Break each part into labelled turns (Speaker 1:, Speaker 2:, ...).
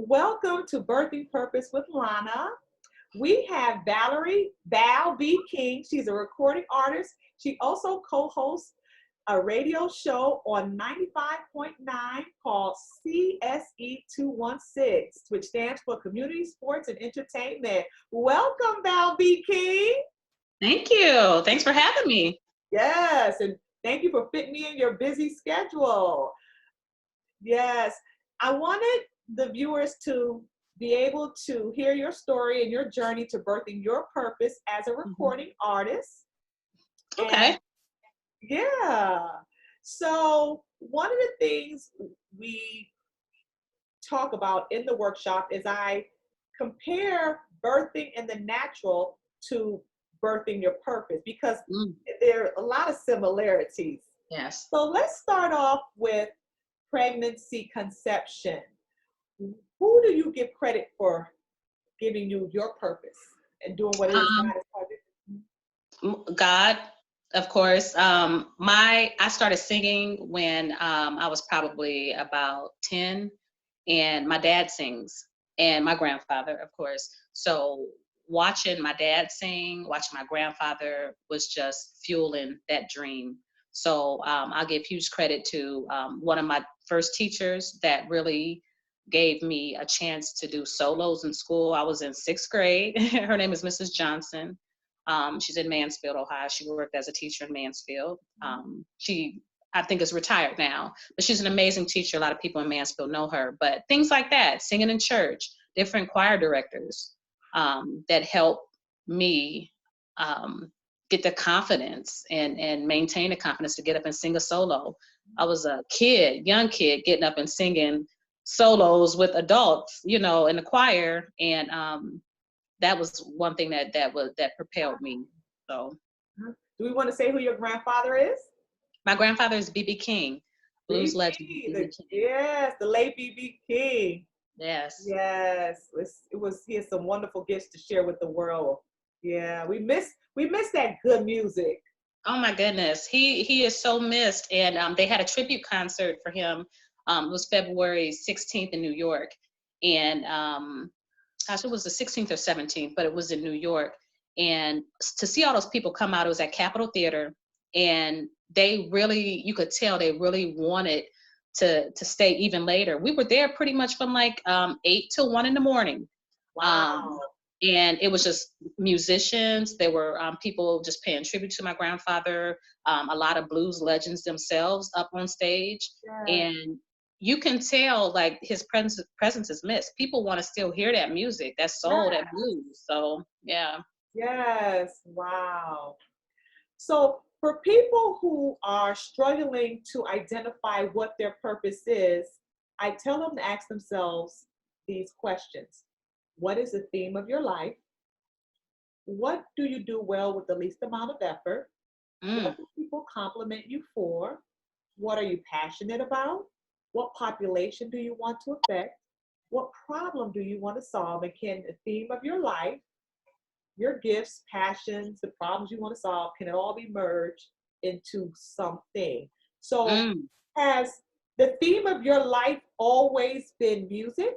Speaker 1: Welcome to Birthing Purpose with Lana. We have Valerie, Val B King. She's a recording artist. She also co-hosts a radio show on 95.9 called CSE 216, which stands for Community Sports and Entertainment. Welcome, Val B King.
Speaker 2: Thank you. Thanks for having me.
Speaker 1: Yes, and thank you for fitting me in your busy schedule. Yes, I wanted the viewers to be able to hear your story and your journey to birthing your purpose as a recording artist.
Speaker 2: Okay.
Speaker 1: And yeah. So one of the things we talk about in the workshop is I compare birthing in the natural to birthing your purpose because there are a lot of similarities.
Speaker 2: Yes.
Speaker 1: So let's start off with pregnancy conception. Who do you give credit for giving you your purpose and doing what it is God has called you?
Speaker 2: God, of course. I started singing when I was probably about 10, and my dad sings, and my grandfather, of course. So watching my dad sing, watching my grandfather was just fueling that dream. So I'll give huge credit to one of my first teachers that really gave me a chance to do solos in school. I was in 6th grade. Her name is Mrs. Johnson. She's in Mansfield, Ohio. She worked as a teacher in Mansfield. She, I think, is retired now, but she's an amazing teacher. A lot of people in Mansfield know her. But things like that, singing in church, different choir directors that help me get the confidence and maintain the confidence to get up and sing a solo. I was a young kid, getting up and singing solos with adults, in the choir, and that was one thing that propelled me. So,
Speaker 1: do we want to say who your grandfather is?
Speaker 2: My grandfather is B.B.King, blues legend.
Speaker 1: Yes, the late B.B. King.
Speaker 2: Yes.
Speaker 1: Yes, he has some wonderful gifts to share with the world. Yeah, we miss that good music.
Speaker 2: Oh my goodness, he is so missed, and they had a tribute concert for him. It was February 16th in New York, and gosh, it was the 16th or 17th, but it was in New York. And to see all those people come out, it was at Capitol Theater, and you could tell they really wanted to stay even later. We were there pretty much from like 8 till 1 in the morning.
Speaker 1: Wow.
Speaker 2: And it was just musicians. There were people just paying tribute to my grandfather, a lot of blues legends themselves up on stage.
Speaker 1: Yes.
Speaker 2: And you can tell like his presence is missed. People want to still hear that music, that soul, that blues. So, yeah.
Speaker 1: Yes. Wow. So for people who are struggling to identify what their purpose is, I tell them to ask themselves these questions. What is the theme of your life? What do you do well with the least amount of effort? What do people compliment you for? What are you passionate about? What population do you want to affect? What problem do you want to solve? And can the theme of your life, your gifts, passions, the problems you want to solve, can it all be merged into something? So has the theme of your life always been music?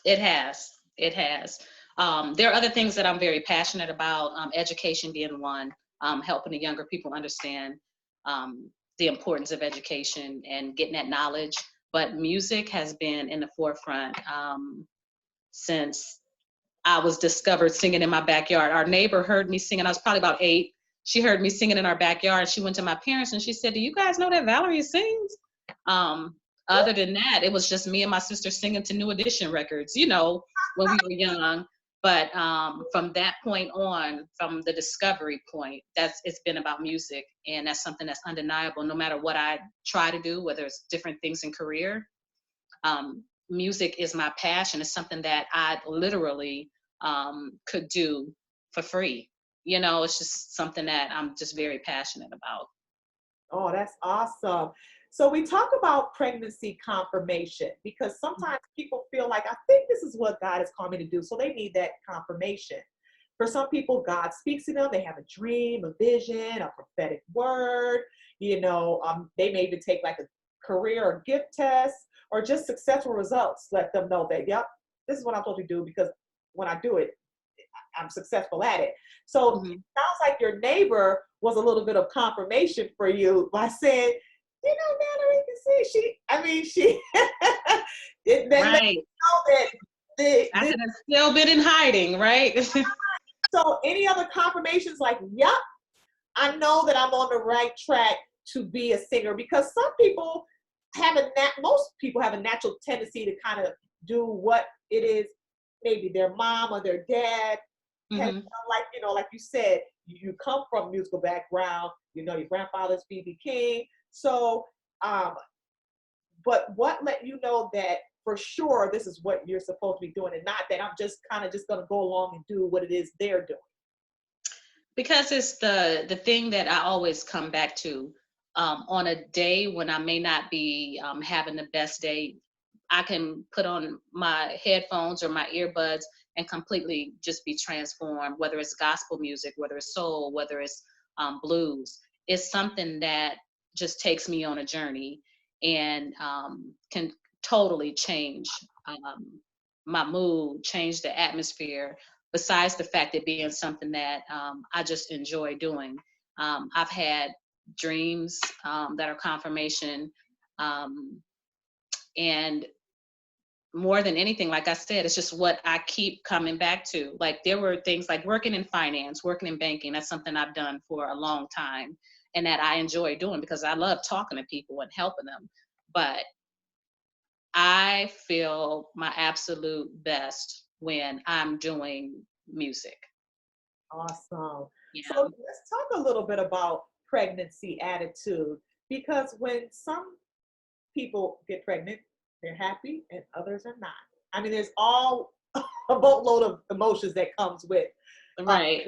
Speaker 2: It has. It has. There are other things that I'm very passionate about, education being one, helping the younger people understand the importance of education and getting that knowledge. But music has been in the forefront since I was discovered singing in my backyard. Our neighbor heard me singing. I was probably about 8. She heard me singing in our backyard. She went to my parents and she said, "Do you guys know that Valerie sings?" Other than that, it was just me and my sister singing to New Edition records, when we were young. But from that point on, from the discovery point, it's been about music. And that's something that's undeniable. No matter what I try to do, whether it's different things in career, music is my passion. It's something that I literally could do for free. It's just something that I'm just very passionate about.
Speaker 1: Oh, that's awesome. So we talk about pregnancy confirmation because sometimes people feel like, I think this is what God has called me to do. So they need that confirmation. For some people, God speaks to them. They have a dream, a vision, a prophetic word. They may even take like a career or gift test or just successful results. Let them know that, yep, this is what I'm supposed to do because when I do it, I'm successful at it. So
Speaker 2: Mhm.
Speaker 1: it sounds like your neighbor was a little bit of confirmation for you by saying, Valerie, you see, she it then let
Speaker 2: Right.
Speaker 1: you know that
Speaker 2: I could have still been in hiding, right?
Speaker 1: so any other confirmations like, yep, I know that I'm on the right track to be a singer, because most people have a natural tendency to kind of do what it is maybe their mom or their dad has done.
Speaker 2: Mhm.
Speaker 1: Like you said, you come from a musical background, your grandfather's B.B.King. So, but what let you know that for sure this is what you're supposed to be doing and not that I'm just kind of just going to go along and do what it is they're doing?
Speaker 2: Because it's the thing that I always come back to. On a day when I may not be having the best day, I can put on my headphones or my earbuds and completely just be transformed, whether it's gospel music, whether it's soul, whether it's blues. It's something that just takes me on a journey and can totally change my mood, change the atmosphere, besides the fact it being something that I just enjoy doing. I've had dreams that are confirmation. Um, and more than anything, like I said, it's just what I keep coming back to. Like there were things like working in finance, working in banking. That's something I've done for a long time and that I enjoy doing because I love talking to people and helping them. But I feel my absolute best when I'm doing music.
Speaker 1: Awesome. So
Speaker 2: Yeah.
Speaker 1: let's talk a little bit about pregnancy attitude, because when some people get pregnant, they're happy and others are not. I mean, there's all a boatload of emotions that comes with uh,
Speaker 2: Right.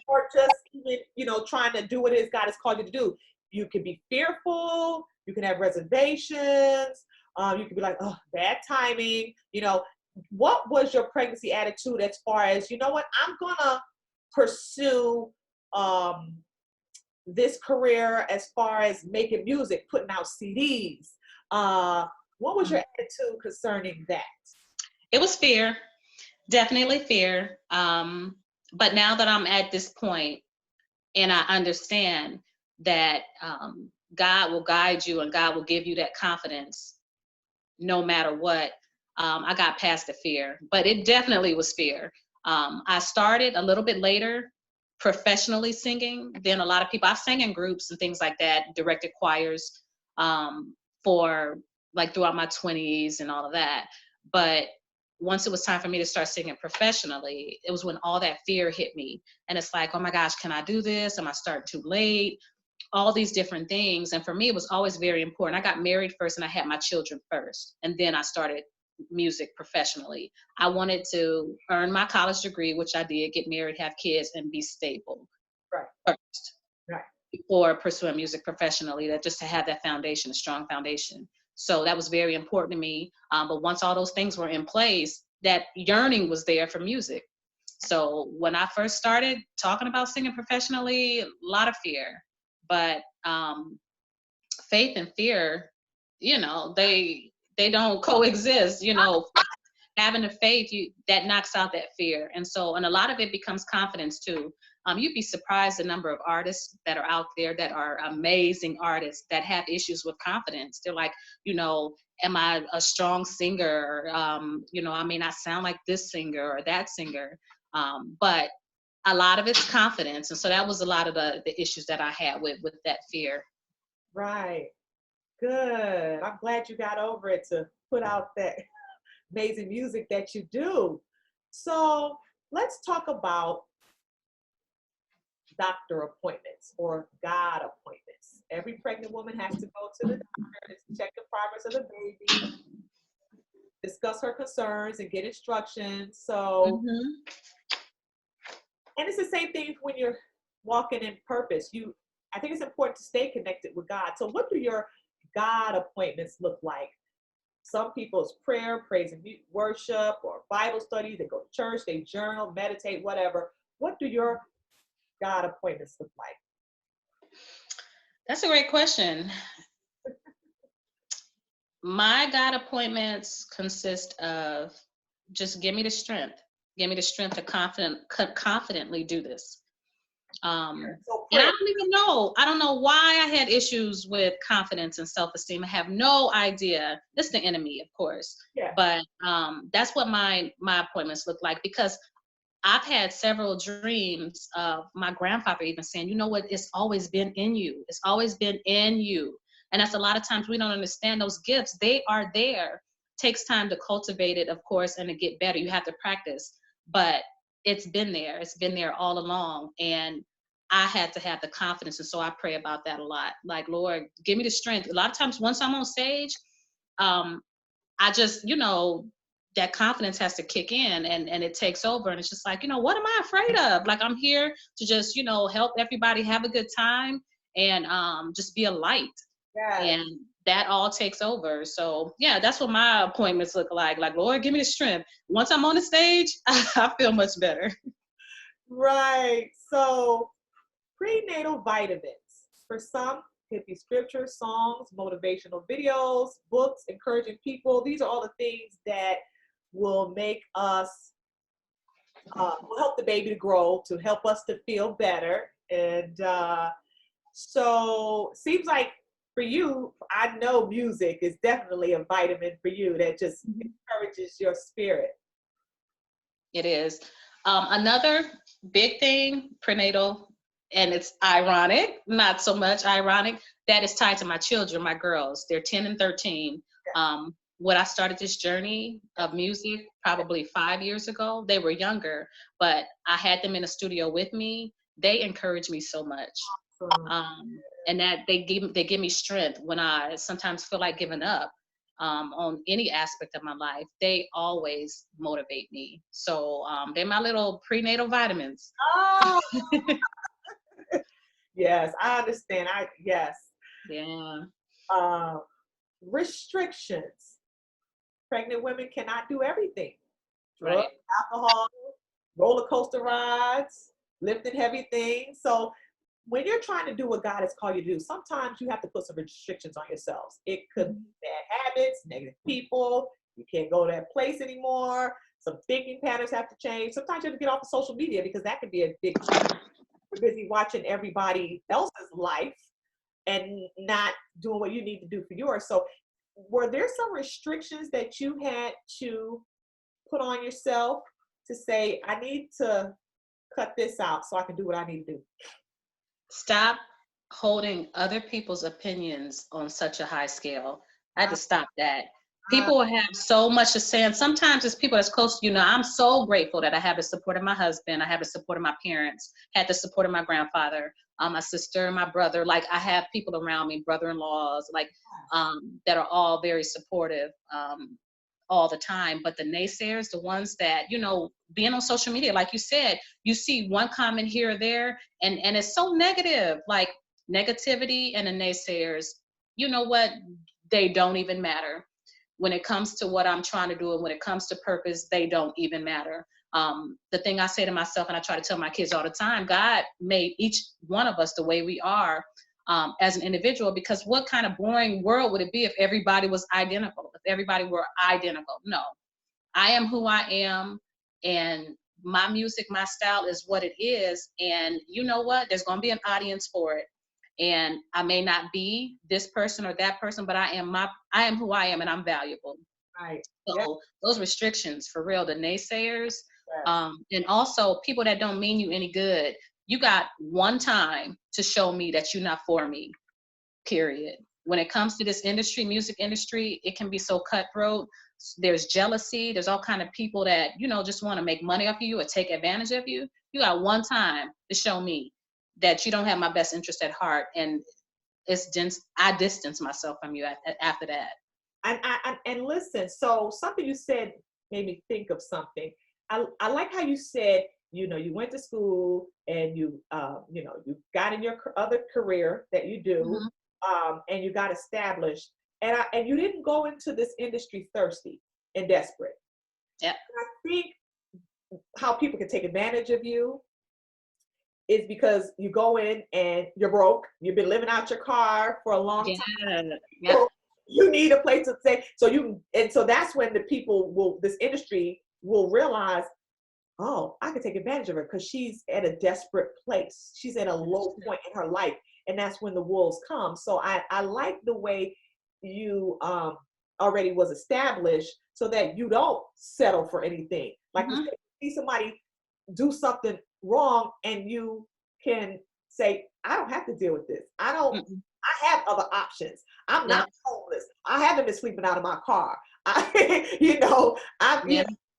Speaker 1: or just even, trying to do what it is God has called you to do. You can be fearful, you can have reservations, you can be like, oh, bad timing. What was your pregnancy attitude as far as, what, I'm gonna pursue this career as far as making music, putting out CDs. What was your attitude concerning that?
Speaker 2: It was fear, definitely fear. But now that I'm at this point and I understand that God will guide you and God will give you that confidence no matter what, I got past the fear. But it definitely was fear. I started a little bit later professionally singing than a lot of people. I've sang in groups and things like that, directed choirs for like throughout my 20s and all of that. But once it was time for me to start singing professionally, it was when all that fear hit me. And it's like, oh my gosh, can I do this? Am I starting too late? All these different things. And for me, it was always very important. I got married first and I had my children first. And then I started music professionally. I wanted to earn my college degree, which I did, get married, have kids, and be stable
Speaker 1: Right,
Speaker 2: first
Speaker 1: right.
Speaker 2: before pursuing music professionally, that just to have that foundation, a strong foundation. So that was very important to me. But once all those things were in place, that yearning was there for music. So when I first started talking about singing professionally, a lot of fear, but faith and fear, they don't coexist. Having the faith, that knocks out that fear. And a lot of it becomes confidence too. You'd be surprised the number of artists that are out there that are amazing artists that have issues with confidence. They're like, am I a strong singer? I may not sound like this singer or that singer. But a lot of it's confidence. And so that was a lot of the issues that I had with that fear.
Speaker 1: Right. Good. I'm glad you got over it to put out that amazing music that you do. So let's talk about doctor appointments or God appointments. Every pregnant woman has to go to the doctor to check the progress of the baby, discuss her concerns, and get instructions. So,
Speaker 2: Mm-hmm.
Speaker 1: and it's the same thing when you're walking in purpose. I think it's important to stay connected with God. So, what do your God appointments look like? Some people's prayer, praise and worship, or Bible study. They go to church, they journal, meditate, whatever. What do your God appointments look like?
Speaker 2: That's a great question. My God appointments consist of just give me the strength. Give me the strength to confidently do this. And I don't even know. I don't know why I had issues with confidence and self-esteem. I have no idea. It's the enemy, of course.
Speaker 1: Yeah.
Speaker 2: But that's what my appointments look like, because I've had several dreams of my grandfather even saying, you know what, it's always been in you. It's always been in you. And that's a lot of times we don't understand those gifts. They are there. Takes time to cultivate it, of course, and to get better. You have to practice. But it's been there. It's been there all along. And I had to have the confidence. And so I pray about that a lot. Like, Lord, give me the strength. A lot of times once I'm on stage, I just, that confidence has to kick in and it takes over. And it's just like, what am I afraid of? Like, I'm here to just, help everybody have a good time and just be a light.
Speaker 1: Yes.
Speaker 2: And that all takes over. So yeah, that's what my appointments look like. Like, Lord, give me the strength. Once I'm on the stage, I feel much better.
Speaker 1: Right. So prenatal vitamins. For some, it could be scripture, songs, motivational videos, books, encouraging people. These are all the things that will make us, will help the baby to grow, to help us to feel better. And so seems like for you, I know music is definitely a vitamin for you that just encourages your spirit.
Speaker 2: It is. Another big thing, prenatal, and it's ironic, not so much ironic, that is tied to my children, my girls. They're 10 and 13. When I started this journey of music, probably 5 years ago, they were younger, but I had them in the studio with me. They encouraged me so much. And that they give me strength when I sometimes feel like giving up on any aspect of my life. They always motivate me. So they're my little prenatal vitamins.
Speaker 1: Oh. Yes, I understand. Yes.
Speaker 2: Yeah.
Speaker 1: Restrictions. Pregnant women cannot do everything.
Speaker 2: Right.
Speaker 1: Drugs, alcohol, roller coaster rides, lifting heavy things. So when you're trying to do what God has called you to do, sometimes you have to put some restrictions on yourselves. It could be bad habits, negative people. You can't go to that place anymore. Some thinking patterns have to change. Sometimes you have to get off of social media because that can be a big change. You're busy watching everybody else's life and not doing what you need to do for yours. So were there some restrictions that you had to put on yourself to say, I need to cut this out so I can do what I need to do?
Speaker 2: Stop holding other people's opinions on such a high scale. I had to stop that. People have so much to say, and sometimes it's people that's close to you. Now, I'm so grateful that I have the support of my husband. I have the support of my parents, had the support of my grandfather, my sister, my brother. Like, I have people around me, brother-in-laws, like that are all very supportive all the time. But the naysayers, the ones that, being on social media, like you said, you see one comment here or there, and it's so negative, like negativity and the naysayers, you know what? They don't even matter. When it comes to what I'm trying to do and when it comes to purpose, they don't even matter. The thing I say to myself, and I try to tell my kids all the time, God made each one of us the way we are as an individual, because what kind of boring world would it be if everybody was identical, if everybody were identical? No, I am who I am, and my music, my style is what it is. And you know what? There's going to be an audience for it. And I may not be this person or that person, but I am who I am, and I'm valuable.
Speaker 1: Right.
Speaker 2: So those restrictions, for real, the naysayers, and also people that don't mean you any good. You got one time to show me that you're not for me, period. When it comes to this industry, music industry, it can be so cutthroat. There's jealousy. There's all kind of people that, just want to make money off of you or take advantage of you. You got one time to show me that you don't have my best interest at heart, and I distance myself from you after that.
Speaker 1: And listen, so something you said made me think of something. I like how you said, you went to school and you got in your other career that you do, and you got established, and you didn't go into this industry thirsty and desperate.
Speaker 2: Yeah.
Speaker 1: I think how people can take advantage of you is because you go in and you're broke. You've been living out your car for a long time.
Speaker 2: Yeah.
Speaker 1: You need a place to stay. So that's when the people this industry will realize, oh, I can take advantage of her because she's at a desperate place. She's at a low point in her life. And that's when the wolves come. So I like the way you already was established so that you don't settle for anything. Like you said, see somebody do something wrong and you can say, I don't have to deal with this. I have other options. I'm not homeless. I haven't been sleeping out of my car.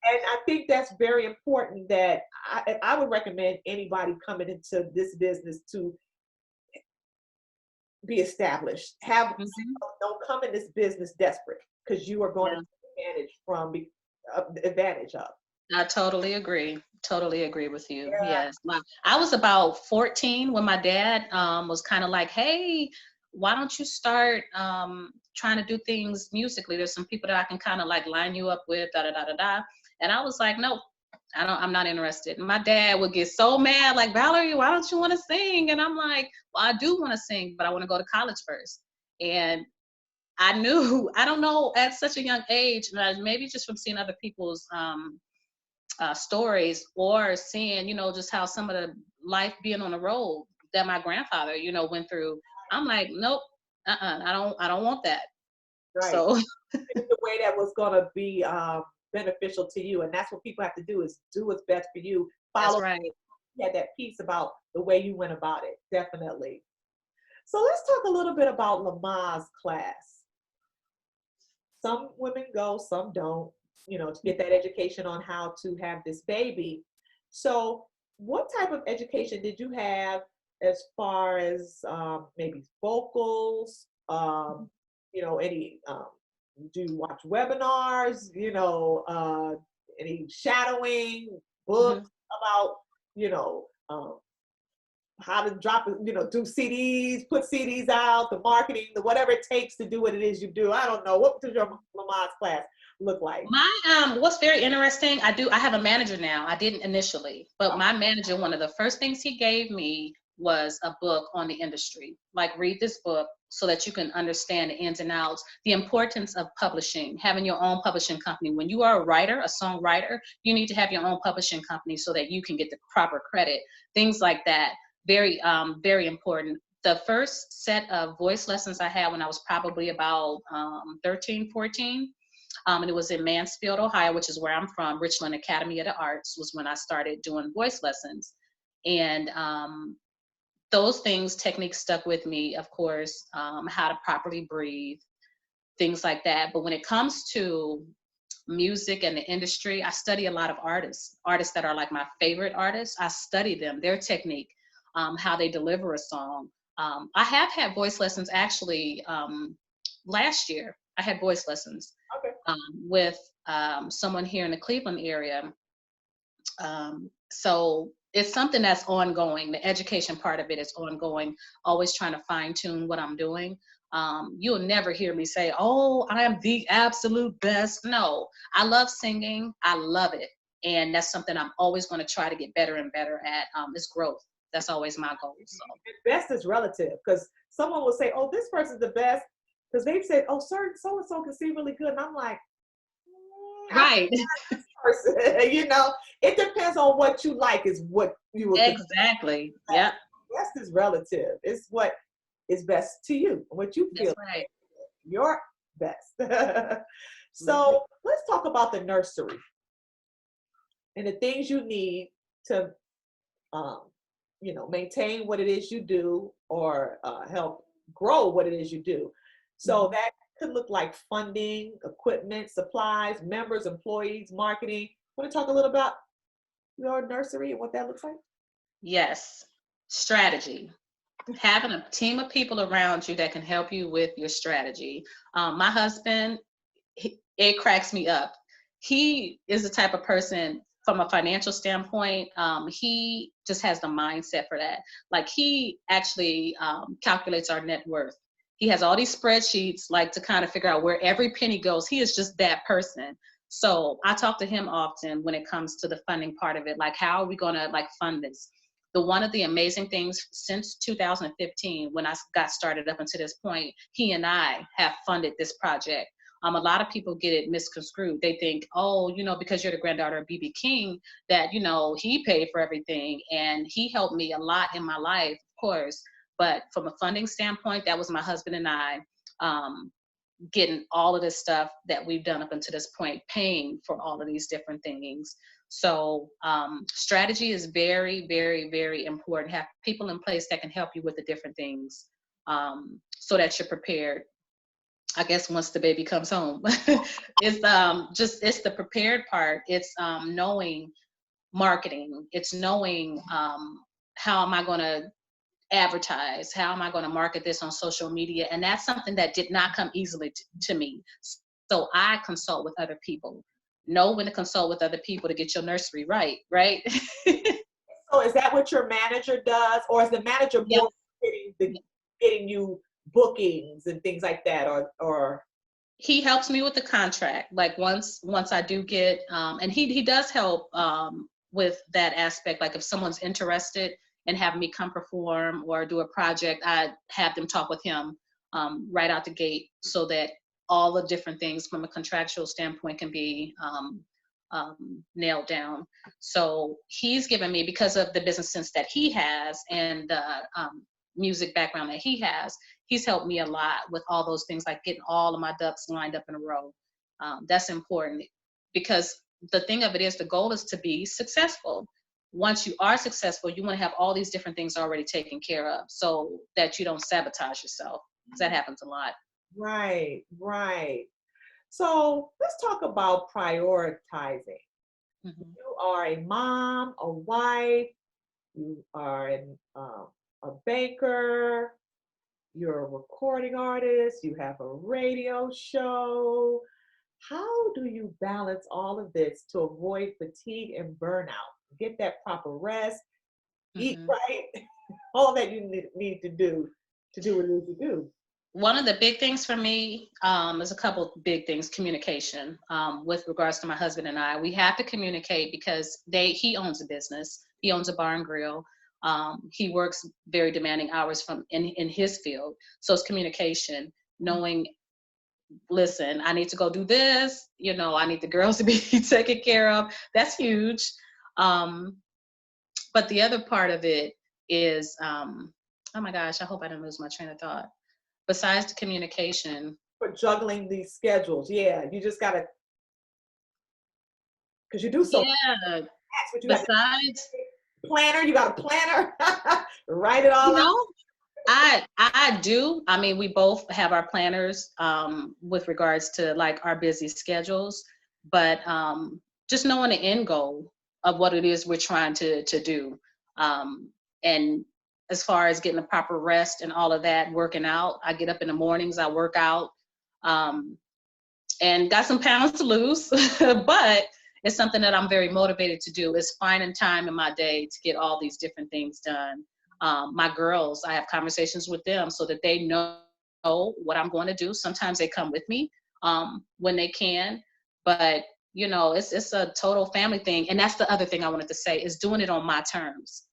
Speaker 1: And I think that's very important that I would recommend anybody coming into this business to be established. Don't come in this business desperate because you are going to take advantage of.
Speaker 2: I totally agree. Totally agree with you. Yeah. Yes. I was about 14 when my dad was kind of like, hey, why don't you start trying to do things musically? There's some people that I can kind of like line you up with, da da da da da. And I was like, nope, I'm not interested. And my dad would get so mad, like, Valerie, why don't you want to sing? And I'm like, well, I do want to sing, but I want to go to college first. And I knew, I don't know, at such a young age, maybe just from seeing other people's stories or seeing, just how some of the life being on the road that my grandfather, went through. I'm like, nope, I don't want that.
Speaker 1: Right. So the way that was going to be beneficial to you. And that's what people have to do, is do what's best for you. Follow. That's right. You had that piece about the way you went about it. Definitely. So let's talk a little bit about Lamaze Class. Some women go, some don't, to get that education on how to have this baby. So what type of education did you have as far as maybe vocals, any, do you watch webinars, any shadowing books about, how to drop, do CDs, put CDs out, the marketing, the whatever it takes to do what it is you do. I don't know. What does your Lamaze class look like?
Speaker 2: My what's very interesting, I have a manager now. I didn't initially, but my manager, one of the first things he gave me was a book on the industry. Like, read this book so that you can understand the ins and outs, the importance of publishing, having your own publishing company. When you are a writer, a songwriter, you need to have your own publishing company so that you can get the proper credit, things like that. Very, very important. The first set of voice lessons I had when I was probably about 13, 14, and it was in Mansfield, Ohio, which is where I'm from. Richland Academy of the Arts was when I started doing voice lessons. And those techniques stuck with me, of course, how to properly breathe, things like that. But when it comes to music and the industry, I study a lot of artists that are like my favorite artists. I study them, their technique, how they deliver a song. I have had voice lessons actually last year. I had voice lessons with someone here in the Cleveland area. So it's something that's ongoing. The education part of it is ongoing, always trying to fine tune what I'm doing. You'll never hear me say, oh, I am the absolute best. No, I love singing. I love it. And that's something I'm always going to try to get better and better at, is growth. That's always my goal. So.
Speaker 1: Best is relative, because someone will say, oh, this person's the best, because they've said, oh, certain so-and-so can sing really good. And I'm like,
Speaker 2: right.
Speaker 1: Person. It depends on what you like, is what you will
Speaker 2: exactly. Yeah.
Speaker 1: Best is relative. It's what is best to you, what you feel.
Speaker 2: That's right.
Speaker 1: Your best. So let's talk about the nursery and the things you need to maintain what it is you do, or help grow what it is you do. So that could look like funding, equipment, supplies, members, employees, marketing. Want to talk a little about your nursery and what that looks like?
Speaker 2: Yes. Strategy. Having a team of people around you that can help you with your strategy. My husband, it cracks me up. He is the type of person, from a financial standpoint, he just has the mindset for that. Like, he actually calculates our net worth. He has all these spreadsheets, like, to kind of figure out where every penny goes. He is just that person. So I talk to him often when it comes to the funding part of it. Like, how are we going to fund this? One of the amazing things since 2015, when I got started up until this point, he and I have funded this project. A lot of people get it misconstrued. They think, oh, because you're the granddaughter of B.B. King, that, he paid for everything. And he helped me a lot in my life, of course. But from a funding standpoint, that was my husband and I getting all of this stuff that we've done up until this point, paying for all of these different things. So strategy is very, very, very important. Have people in place that can help you with the different things so that you're prepared. I guess once the baby comes home, it's the prepared part. It's knowing marketing. It's knowing how am I going to advertise? How am I going to market this on social media? And that's something that did not come easily to me. So I consult with other people. Know when to consult with other people to get your nursery right?
Speaker 1: So is that what your manager does? Or is the manager more getting you bookings and things like that? Or
Speaker 2: he helps me with the contract. Like once I do get, and he does help with that aspect. Like if someone's interested in having me come perform or do a project, I have them talk with him right out the gate so that all the different things from a contractual standpoint can be nailed down. So he's given me, because of the business sense that he has and the music background that he has, he's helped me a lot with all those things, like getting all of my ducks lined up in a row. That's important, because the thing of it is, the goal is to be successful. Once you are successful, you want to have all these different things already taken care of so that you don't sabotage yourself, because that happens a lot.
Speaker 1: Right. So let's talk about prioritizing. Mm-hmm. You are a mom, a wife, you are a banker, you're a recording artist, you have a radio show. How do you balance all of this to avoid fatigue and burnout? Get that proper rest, eat right, all that you need to do what you need to do.
Speaker 2: One of the big things for me is a couple big things. Communication with regards to my husband and I. We have to communicate because he owns a business. He owns a bar and grill. He works very demanding hours in his field. So it's communication, knowing, listen, I need to go do this. I need the girls to be taken care of. That's huge. But the other part of it is, oh my gosh, I hope I didn't lose my train of thought. Besides the communication.
Speaker 1: For juggling these schedules, yeah, you just gotta, because you do so.
Speaker 2: Yeah. Besides
Speaker 1: planner, you got a planner. Write it all out.
Speaker 2: I do. I mean, we both have our planners with regards to like our busy schedules, but just knowing the end goal of what it is we're trying to do, and as far as getting the proper rest and all of that, working out. I get up in the mornings, I work out, and got some pounds to lose, but it's something that I'm very motivated to do, is finding time in my day to get all these different things done. My girls, I have conversations with them so that they know what I'm going to do. Sometimes they come with me when they can, but it's a total family thing. And that's the other thing I wanted to say, is doing it on my terms.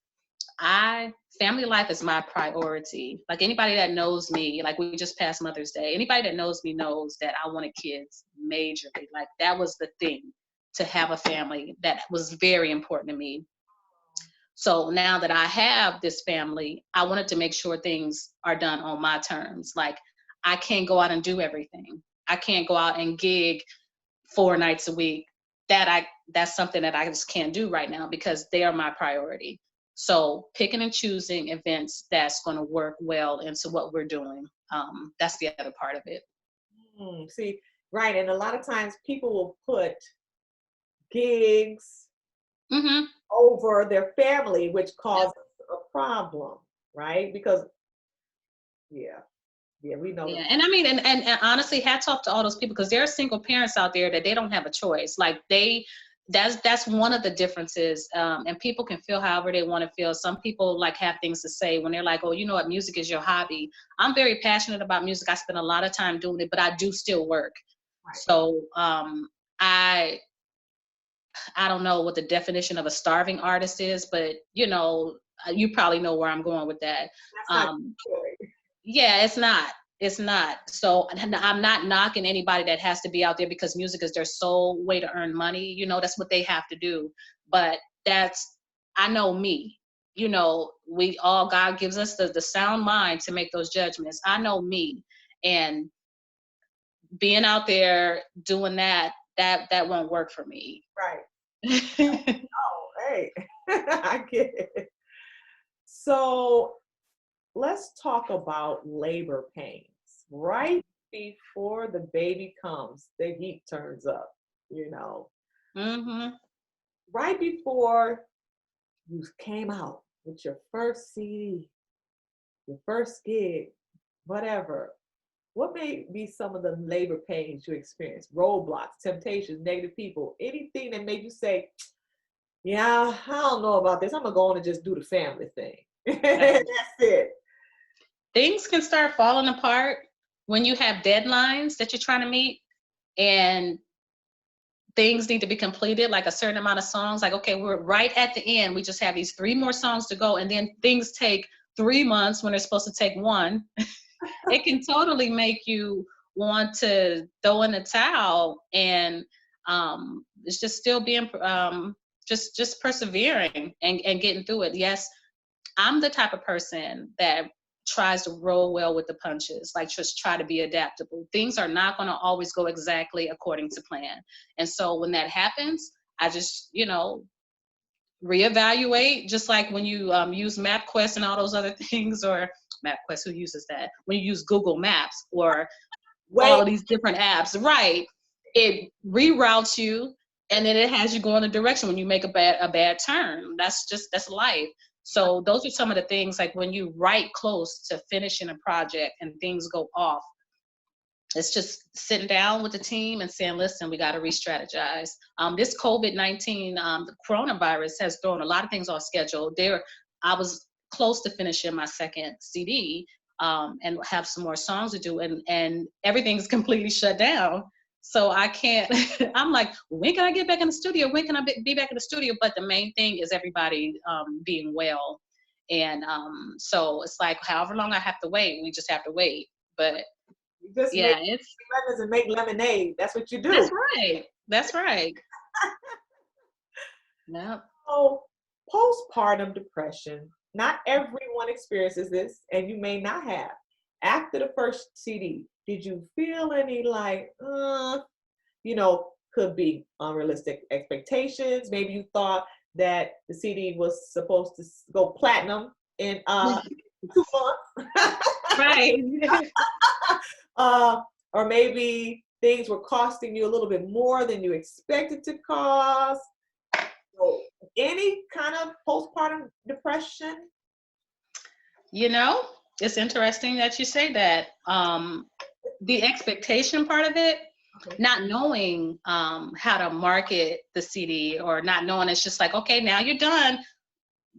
Speaker 2: Family life is my priority. Like anybody that knows me, like we just passed Mother's Day, anybody that knows me knows that I wanted kids majorly. Like that was the thing, to have a family. That was very important to me. So now that I have this family, I wanted to make sure things are done on my terms. Like I can't go out and do everything. I can't go out and gig 4 nights a week. That's something that I just can't do right now because they are my priority. So picking and choosing events that's going to work well into what we're doing. That's the other part of it.
Speaker 1: See, right. And a lot of times people will put gigs over their family, which causes a problem, right? Because, we know.
Speaker 2: Yeah, and I mean, and honestly, hats off to all those people, because there are single parents out there that they don't have a choice. Like that's one of the differences. And people can feel however they want to feel. Some people like have things to say when they're like, oh, you know what, music is your hobby. I'm very passionate about music. I spend a lot of time doing it, but I do still work. Right. So I don't know what the definition of a starving artist is, but you probably know where I'm going with that.
Speaker 1: That's not
Speaker 2: yeah, it's not. It's not. So I'm not knocking anybody that has to be out there because music is their sole way to earn money. You know, that's what they have to do. But I know me. You know, God gives us the sound mind to make those judgments. I know me. And being out there doing that won't work for me.
Speaker 1: Right. Oh, hey, I get it. So let's talk about labor pains. Right before the baby comes, the heat turns up, you know.
Speaker 2: Mm-hmm.
Speaker 1: Right before you came out with your first CD, your first gig, whatever, what may be some of the labor pains you experienced? Roadblocks, temptations, negative people, anything that made you say, yeah, I don't know about this. I'm going to go on and just do the family thing. That's it.
Speaker 2: Things can start falling apart when you have deadlines that you're trying to meet and things need to be completed, like a certain amount of songs. Like, okay, we're right at the end. We just have these 3 more songs to go. And then things take 3 months when they're supposed to take 1. It can totally make you want to throw in the towel, and it's just still being just persevering and getting through it. Yes, I'm the type of person that tries to roll well with the punches, like just try to be adaptable. Things are not going to always go exactly according to plan. And so when that happens, I just, reevaluate, just like when you use MapQuest and all those other things, or MapQuest, who uses that? When you use Google Maps or all of these different apps, right? It reroutes you, and then it has you go in a direction when you make a bad turn. That's life. So those are some of the things, like when you right close to finishing a project and things go off, it's just sitting down with the team and saying, listen, we got to re-strategize. This COVID-19, the coronavirus has thrown a lot of things off schedule. I was close to finishing my second CD and have some more songs to do, and everything's completely shut down. So I can't, I'm like, when can I get back in the studio? When can I be back in the studio? But the main thing is everybody being well. And so it's like, however long I have to wait, we just have to wait. But
Speaker 1: you just
Speaker 2: yeah,
Speaker 1: make lemons and make lemonade. That's what you do.
Speaker 2: That's right. No.
Speaker 1: So postpartum depression, not everyone experiences this, and you may not have. After the first CD, did you feel any like, could be unrealistic expectations? Maybe you thought that the CD was supposed to go platinum in 2 months.
Speaker 2: Right.
Speaker 1: Or maybe things were costing you a little bit more than you expected to cost. So any kind of postpartum depression?
Speaker 2: It's interesting that you say that. The expectation part of it, not knowing how to market the CD, or not knowing, it's just like, okay, now you're done.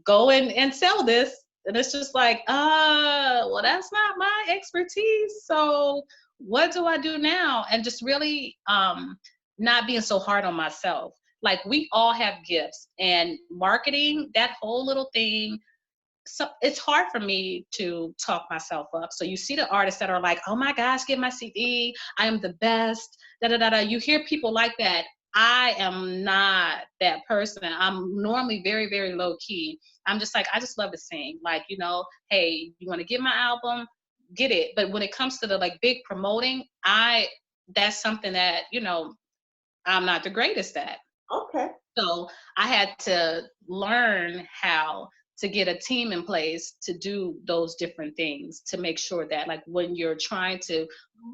Speaker 2: Go and sell this. And it's just like, well, that's not my expertise. So what do I do now? And just really not being so hard on myself. Like, we all have gifts, and marketing, that whole little thing. So it's hard for me to talk myself up. So you see the artists that are like, oh my gosh, get my CD. I am the best. Da da da da. You hear people like that. I am not that person. I'm normally very, very low key. I'm just like, I just love to sing. Like, hey, you want to get my album? Get it. But when it comes to the like big promoting, that's something that, I'm not the greatest at.
Speaker 1: Okay.
Speaker 2: So I had to learn how to get a team in place to do those different things, to make sure that, like, when you're trying to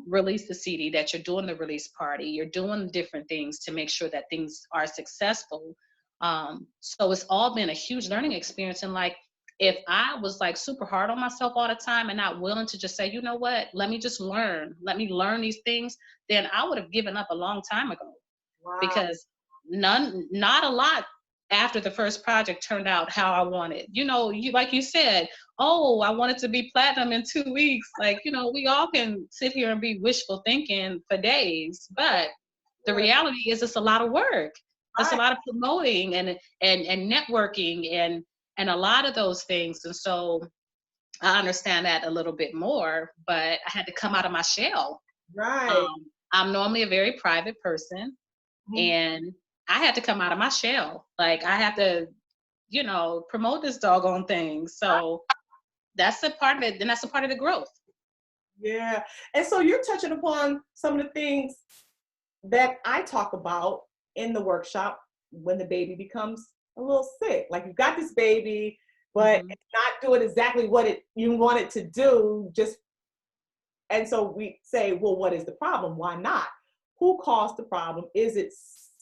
Speaker 2: release the CD, that you're doing the release party, you're doing different things to make sure that things are successful. So it's all been a huge learning experience. And like, if I was like super hard on myself all the time and not willing to just say, you know what, let me learn these things, then I would have given up a long time ago.
Speaker 1: Wow.
Speaker 2: Because not a lot after the first project turned out how I wanted. Like you said, oh, I want it to be platinum in 2 weeks. Like, we all can sit here and be wishful thinking for days, but the reality is it's a lot of work. It's a lot of promoting and networking and a lot of those things. And so I understand that a little bit more, but I had to come out of my shell.
Speaker 1: Right.
Speaker 2: I'm normally a very private person,
Speaker 1: Mhm.
Speaker 2: and I had to come out of my shell. Like, I have to, promote this doggone thing. So that's a part of it. Then that's a part of the growth.
Speaker 1: Yeah. And so you're touching upon some of the things that I talk about in the workshop when the baby becomes a little sick. Like, you've got this baby, but
Speaker 2: Hmm.
Speaker 1: it's not doing exactly what you want it to do. And so we say, well, what is the problem? Why not? Who caused the problem? Is it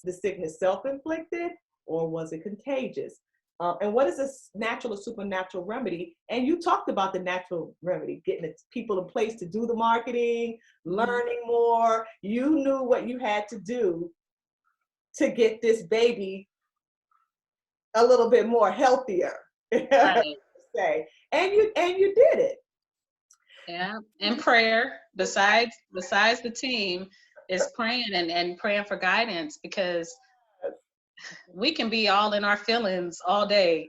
Speaker 1: the sickness self-inflicted, or was it contagious? And what is this natural or supernatural remedy? And you talked about the natural remedy, getting people in place to do the marketing,
Speaker 2: Hmm.
Speaker 1: learning more. You knew what you had to do to get this baby a little bit more healthier,
Speaker 2: Right.
Speaker 1: say. And you did it.
Speaker 2: Yeah. And prayer, besides the team, is praying and praying for guidance, because we can be all in our feelings all day,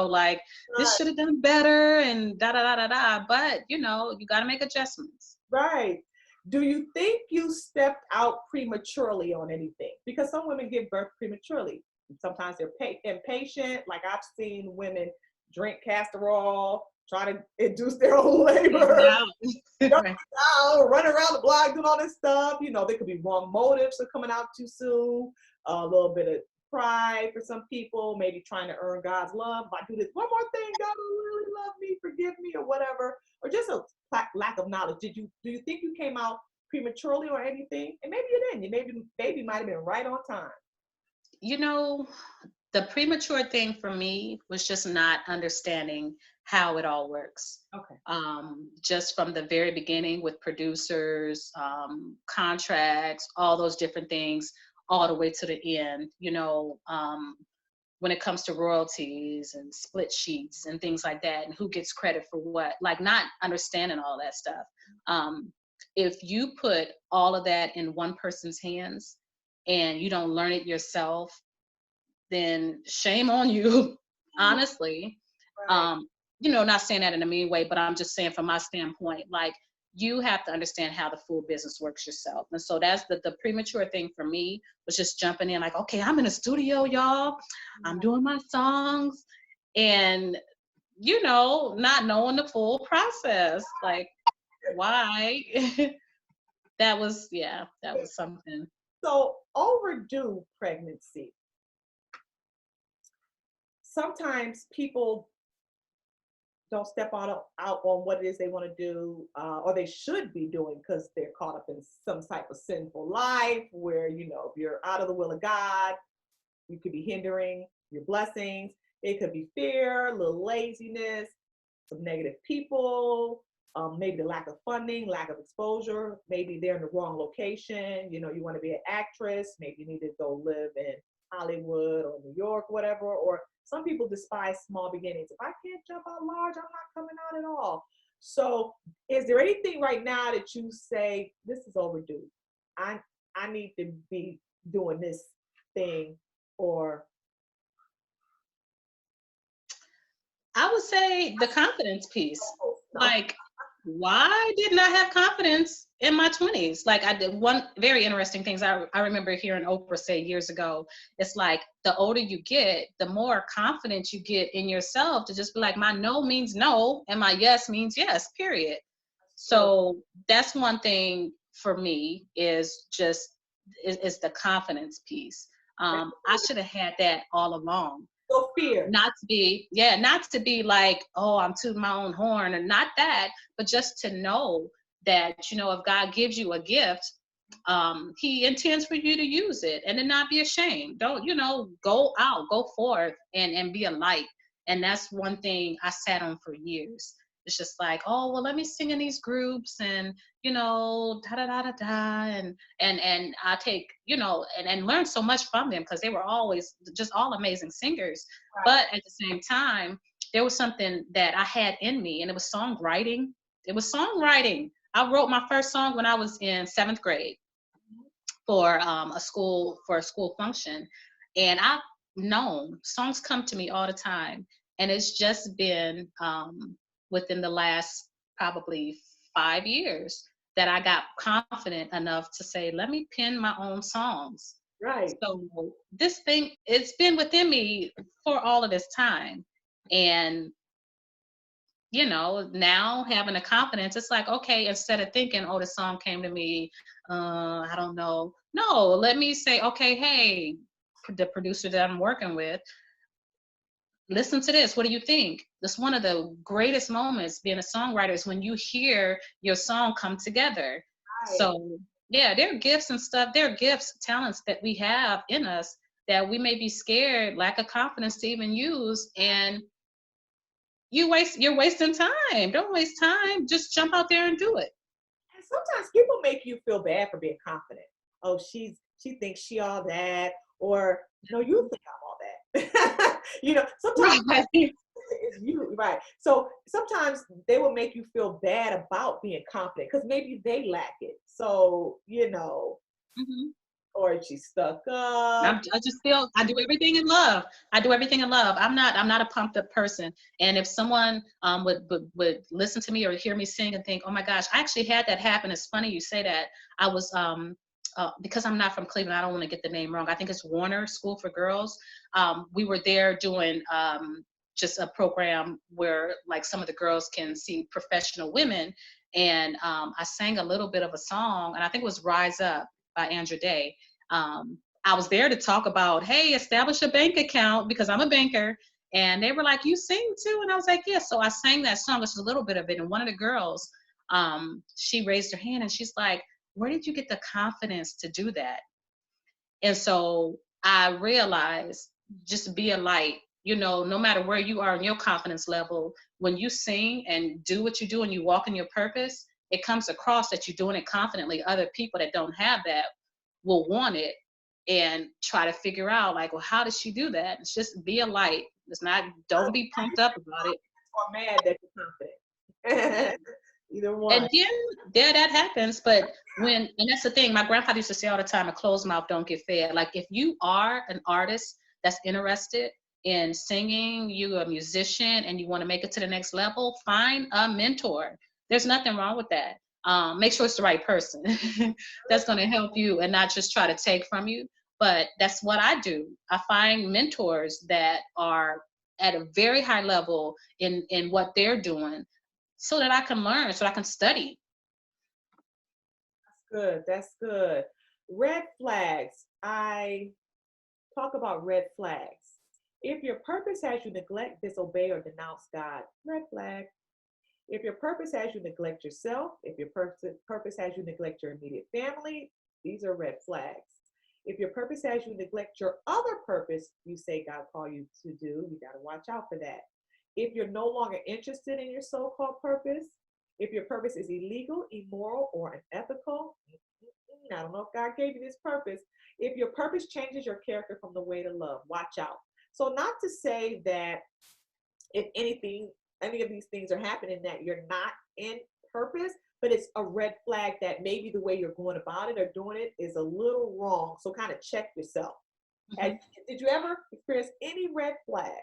Speaker 2: like, this should have done better and da da da da da. But you got to make adjustments.
Speaker 1: Right. Do you think you stepped out prematurely on anything? Because some women give birth prematurely. Sometimes they're impatient. Like, I've seen women drink castor oil, try to induce their own labor,
Speaker 2: Now,
Speaker 1: jump
Speaker 2: right.
Speaker 1: out, run around the block, doing all this stuff. There could be wrong motives for coming out too soon, a little bit of pride for some people, maybe trying to earn God's love. If I do this one more thing, God will really love me, forgive me, or whatever, or just a lack of knowledge. Do you think you came out prematurely or anything? And maybe you didn't. You maybe baby might have been right on time.
Speaker 2: you know the premature thing for me was just not understanding how it all works.
Speaker 1: Okay.
Speaker 2: Just from the very beginning, with producers, contracts, all those different things, all the way to the end, when it comes to royalties and split sheets and things like that, and who gets credit for what, like, not understanding all that stuff. Um, if you put all of that in one person's hands and you don't learn it yourself, then shame on you, honestly.
Speaker 1: Right.
Speaker 2: Um, not saying that in a mean way, but I'm just saying from my standpoint, like, you have to understand how the full business works yourself. And so that's the premature thing for me, was just jumping in like, okay, I'm in the studio, y'all. I'm doing my songs, and not knowing the full process. Like, why? That was something.
Speaker 1: So, overdue pregnancy. Sometimes people don't step out on what it is they want to do, or they should be doing, because they're caught up in some type of sinful life where, if you're out of the will of God, you could be hindering your blessings. It could be fear, a little laziness, some negative people, maybe the lack of funding, lack of exposure. Maybe they're in the wrong location. You want to be an actress. Maybe you need to go live in Hollywood or New York, whatever. Or some people despise small beginnings. If I can't jump out large, I'm not coming out at all. So, is there anything right now that you say, this is overdue? I I need to be doing this thing, or
Speaker 2: I would say the confidence piece.
Speaker 1: oh, no.
Speaker 2: Like, why didn't I have confidence in my 20s? Like, I did one very interesting things I remember hearing Oprah say years ago. It's like, the older you get, the more confidence you get in yourself to just be like, my no means no, and my yes means yes, period.
Speaker 1: True.
Speaker 2: So that's one thing for me, is the confidence piece. I should have had that all along.
Speaker 1: So, fear.
Speaker 2: Not to be like, oh, I'm tooting my own horn, or not that, but just to know that, if God gives you a gift, he intends for you to use it, and to not be ashamed. Don't, go out, go forth, and be a light. And that's one thing I sat on for years. It's just like, oh, well, let me sing in these groups, and da da da da da, and I take, and learn so much from them, because they were always just all amazing singers.
Speaker 1: Right.
Speaker 2: But at the same time, there was something that I had in me, and it was songwriting. I wrote my first song when I was in 7th grade for a school function, and I've known songs come to me all the time, and it's just been within the last probably 5 years that I got confident enough to say, let me pen my own songs.
Speaker 1: Right.
Speaker 2: So this thing, it's been within me for all of this time. And, you know, now having the confidence, it's like, okay, instead of thinking, oh, the song came to me, I don't know. No, let me say, okay, hey, the producer that I'm working with, listen to this. What do you think? That's one of the greatest moments being a songwriter is when you hear your song come together.
Speaker 1: Right.
Speaker 2: So yeah, there are gifts and stuff. There are gifts, talents that we have in us that we may be scared, lack of confidence to even use. And you're wasting time. Don't waste time. Just jump out there and do it.
Speaker 1: And sometimes people make you feel bad for being confident. Oh, she thinks she all that, or no, you think I'm all that. You know, sometimes
Speaker 2: Right.
Speaker 1: it's you, right? So sometimes they will make you feel bad about being confident because maybe they lack it. So you know,
Speaker 2: Mhm.
Speaker 1: or she's stuck up.
Speaker 2: I just feel I do everything in love. I do everything in love. I'm not a pumped up person. And if someone would listen to me or hear me sing and think, oh my gosh, I actually had that happen. It's funny you say that. I was because I'm not from Cleveland, I don't want to get the name wrong. I think it's Warner School for Girls. We were there doing just a program where like some of the girls can see professional women. And I sang a little bit of a song, and I think it was Rise Up by Andra Day. I was there to talk about, hey, establish a bank account because I'm a banker. And they were like, you sing too? And I was like, yeah. So I sang that song, just a little bit of it. And one of the girls, she raised her hand and she's like, where did you get the confidence to do that? And so I realized just be a light, you know, no matter where you are in your confidence level, when you sing and do what you do and you walk in your purpose, it comes across that you're doing it confidently. Other people that don't have that will want it and try to figure out like, well, how does she do that? It's just be a light. It's not, don't be pumped up about it.
Speaker 1: Or mad that you're confident. Either one.
Speaker 2: And yeah, that happens. But and that's the thing, my grandfather used to say all the time, a closed mouth don't get fed. Like if you are an artist that's interested in singing, you're a musician and you want to make it to the next level, find a mentor. There's nothing wrong with that. Make sure it's the right person that's going to help you and not just try to take from you. But that's what I do. I find mentors that are at a very high level in what they're doing so that I can learn, so I can study.
Speaker 1: That's good. That's good. Red flags. I talk about red flags. If your purpose has you neglect, disobey, or denounce God, red flag. If your purpose has you neglect yourself, if your purpose has you neglect your immediate family, these are red flags. If your purpose has you neglect your other purpose, you say God called you to do, you got to watch out for that. If you're no longer interested in your so-called purpose, if your purpose is illegal, immoral, or unethical, I don't know if God gave you this purpose. If your purpose changes your character from the way to love, watch out. So not to say that if any of these things are happening that you're not in purpose, but it's a red flag that maybe the way you're going about it or doing it is a little wrong. So kind of check yourself.
Speaker 2: Mhm.
Speaker 1: Did you ever experience any red flags?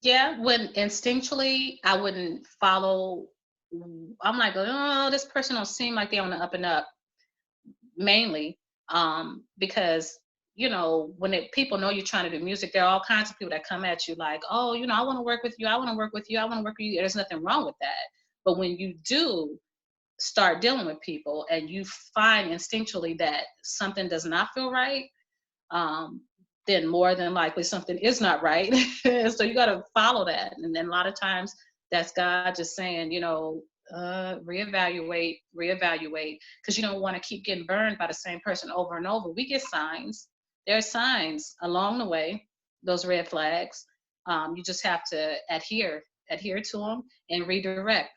Speaker 2: Yeah, when instinctually I wouldn't follow. I'm like, oh, this person don't seem like they're on the up and up. Mainly, because you know when people know you're trying to do music, there are all kinds of people that come at you like, oh, you know, I want to work with you. I want to work with you. I want to work with you. There's nothing wrong with that. But when you do start dealing with people and you find instinctually that something does not feel right, um, then more than likely something is not right. So you got to follow that. And then a lot of times that's God just saying, you know, reevaluate, because you don't want to keep getting burned by the same person over and over. We get signs. There are signs along the way, those red flags. You just have to adhere to them and redirect.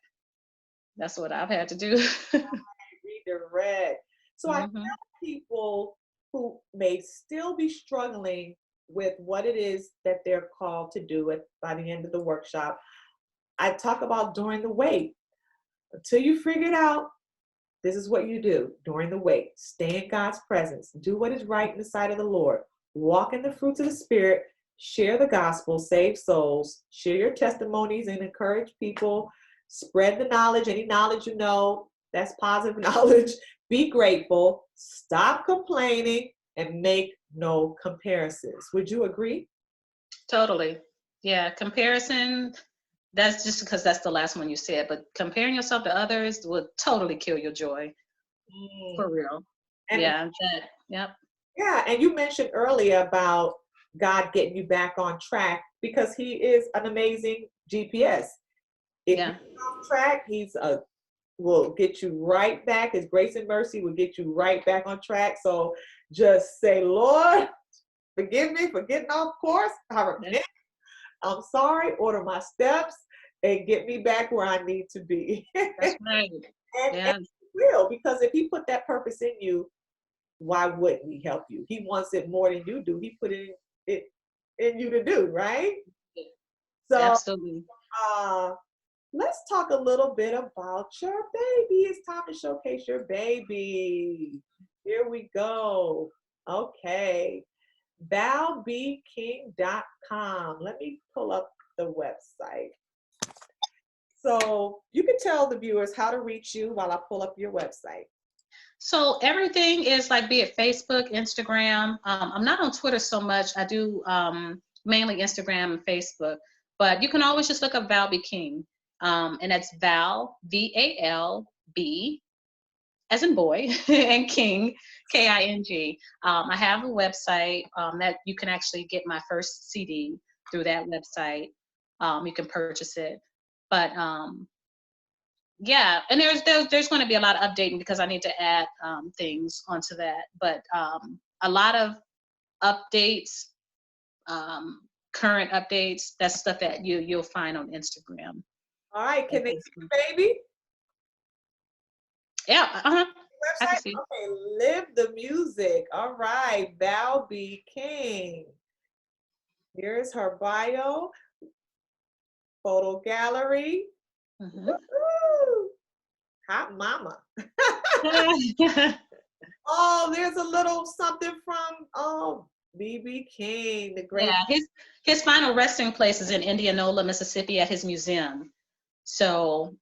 Speaker 2: That's what I've had to do.
Speaker 1: Redirect. So I tell
Speaker 2: Hmm.
Speaker 1: people who may still be struggling with what it is that they're called to do it by the end of the workshop, I talk about during the wait. Until you figure it out, this is what you do during the wait. Stay in God's presence. Do what is right in the sight of the Lord. Walk in the fruits of the Spirit. share the gospel, save souls, share your testimonies and encourage people, spread the knowledge, any knowledge you know, that's positive knowledge, be grateful, stop complaining, and make no comparisons. Would you agree?
Speaker 2: Totally. Yeah, comparison, that's just because that's the last one you said, but comparing yourself to others will totally kill your joy. For real.
Speaker 1: And
Speaker 2: yeah, yep.
Speaker 1: Yeah, and you mentioned earlier about God getting you back on track because he is an amazing GPS. If you're off track, will get you right back. His grace and mercy will get you right back on track. So just say, Lord, forgive me for getting off course. I repent. I'm sorry. Order my steps and get me back where I need to be.
Speaker 2: That's right.
Speaker 1: And he will, because if he put that purpose in you, why wouldn't he help you? He wants it more than you do. He put it in you to do, right? So,
Speaker 2: absolutely.
Speaker 1: Let's talk a little bit about your baby. It's time to showcase your baby. Here we go. Okay. ValBking.com. Let me pull up the website. So you can tell the viewers how to reach you while I pull up your website.
Speaker 2: So everything is like, be it Facebook, Instagram. I'm not on Twitter so much. I do mainly Instagram and Facebook, but you can always just look up Val B King. And that's Val, V-A-L-B, as in boy, and King, K-I-N-G. I have a website that you can actually get my first CD through that website. You can purchase it. But yeah, and there's going to be a lot of updating because I need to add things onto that. But a lot of updates, current updates, that's stuff that you'll find on Instagram.
Speaker 1: All right, can they see the baby?
Speaker 2: Yeah,
Speaker 1: I can see. Okay, live the music. All right, Val B King. Here's her bio, photo gallery. Hot mama. Oh, there's a little something from B.B. King, the great.
Speaker 2: Yeah, his final resting place is in Indianola, Mississippi, at his museum. So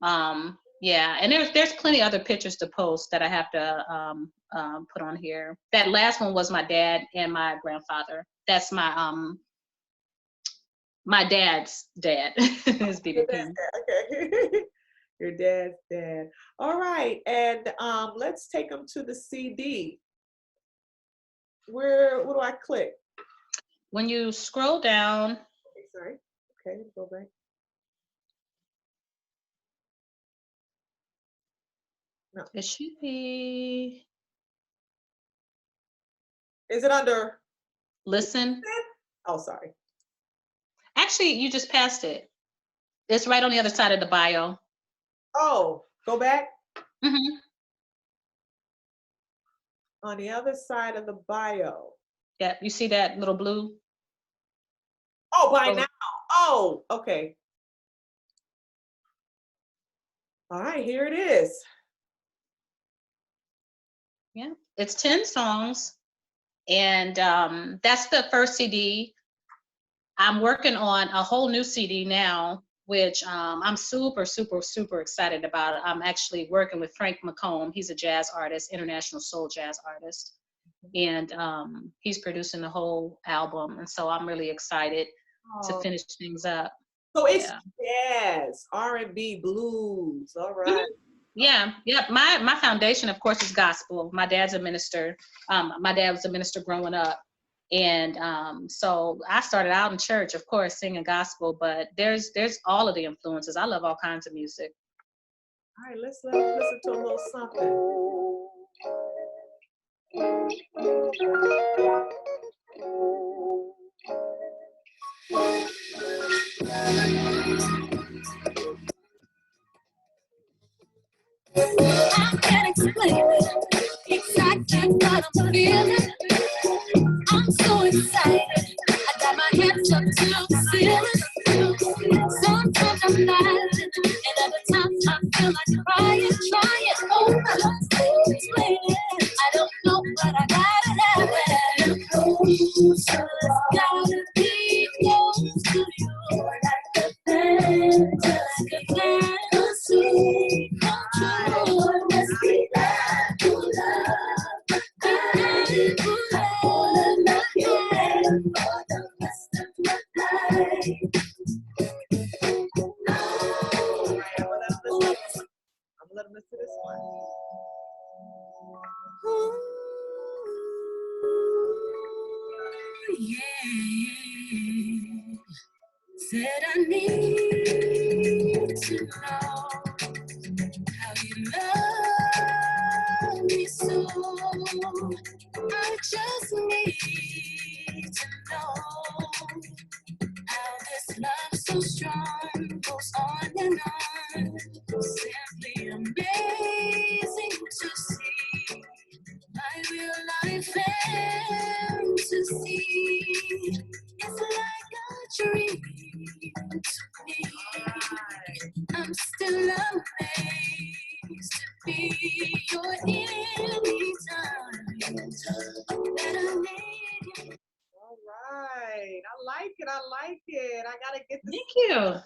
Speaker 2: yeah, and there's plenty other pictures to post that I have to put on here. That last one was my dad and my grandfather. That's my my dad's dad. Is B.B. King.
Speaker 1: Okay. Your dad's dad. All right, and let's take them to the CD. What do I click?
Speaker 2: When you scroll down.
Speaker 1: Okay, sorry. Okay, go back. No.
Speaker 2: It should be.
Speaker 1: Is it under?
Speaker 2: Listen.
Speaker 1: Oh, sorry.
Speaker 2: Actually, you just passed it. It's right on the other side of the bio.
Speaker 1: Oh, go back.
Speaker 2: Mm-hmm.
Speaker 1: On the other side of the bio.
Speaker 2: Yeah, you see that little blue?
Speaker 1: Oh, by now. Oh, okay. All right, here it is.
Speaker 2: Yeah, it's 10 songs, and that's the first CD. I'm working on a whole new CD now, which I'm super, super, super excited about. I'm actually working with Frank McComb. He's a jazz artist, international soul jazz artist, and he's producing the whole album, and so I'm really excited to finish things up.
Speaker 1: So it's jazz, R&B, blues. All right.
Speaker 2: Mm-hmm. Yeah. My foundation, of course, is gospel. My dad's a minister. My dad was a minister growing up, and so I started out in church, of course, singing gospel. But there's all of the influences. I love all kinds of music.
Speaker 1: All right, let's listen to a little something.
Speaker 3: I can't explain it, exactly what I'm feeling. I'm so excited, I got my hands up to the ceiling. Sometimes I'm laughing, and other times I feel like crying. Oh, I can't explain it. I don't know, but I got it happen. So it's gotta be pretend till I can find sweet control. Let's be that love. I will hold my hand for the rest of my life.
Speaker 1: All right, I'm gonna let them listen to this one.
Speaker 3: Ooh, yeah. Said I need to know how you love me so. I just need to know how this love so strong goes on and on. Simply amazing to see. My real life fantasy is like a dream to me. I'm still amazed to be your anytime that I need you.
Speaker 1: All right. I like it. I like it. I gotta get this.
Speaker 2: Thank you.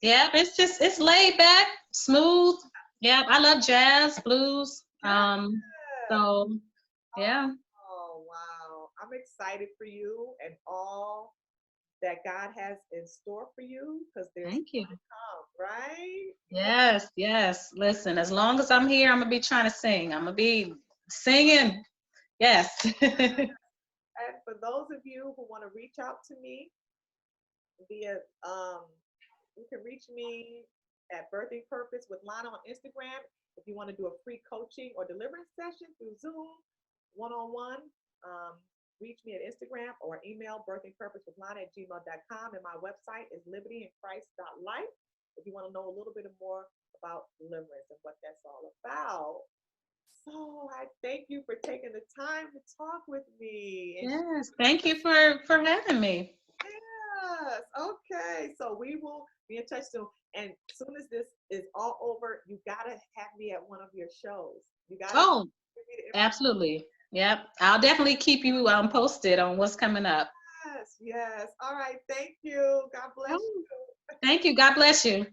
Speaker 2: Yeah, it's laid back, smooth. Yeah, I love jazz, blues. So yeah.
Speaker 1: Oh, wow. I'm excited for you and all that God has in store for you, because there's
Speaker 2: Thank you.
Speaker 1: more to come, right?
Speaker 2: Yes, yes. Listen, as long as I'm here, I'm gonna be trying to sing. I'm gonna be singing. Yes.
Speaker 1: And for those of you who want to reach out to me via, you can reach me at Birthing Purpose with Lana on Instagram. If you want to do a free coaching or deliverance session through Zoom, one-on-one, reach me at Instagram or email birthingpurposewithlana@gmail.com. And my website is libertyinchrist.life if you want to know a little bit more about deliverance and what that's all about. So I thank you for taking the time to talk with me.
Speaker 2: Yes. Thank you for having me.
Speaker 1: Yes. Okay. So we will be in touch soon. And as soon as this is all over, you gotta have me at one of your shows. You gotta.
Speaker 2: Oh,
Speaker 1: give me the information.
Speaker 2: absolutely. Yep. I'll definitely keep you posted on what's coming up.
Speaker 1: Yes. Yes. All right. Thank you. God bless you.
Speaker 2: Thank you. God bless you.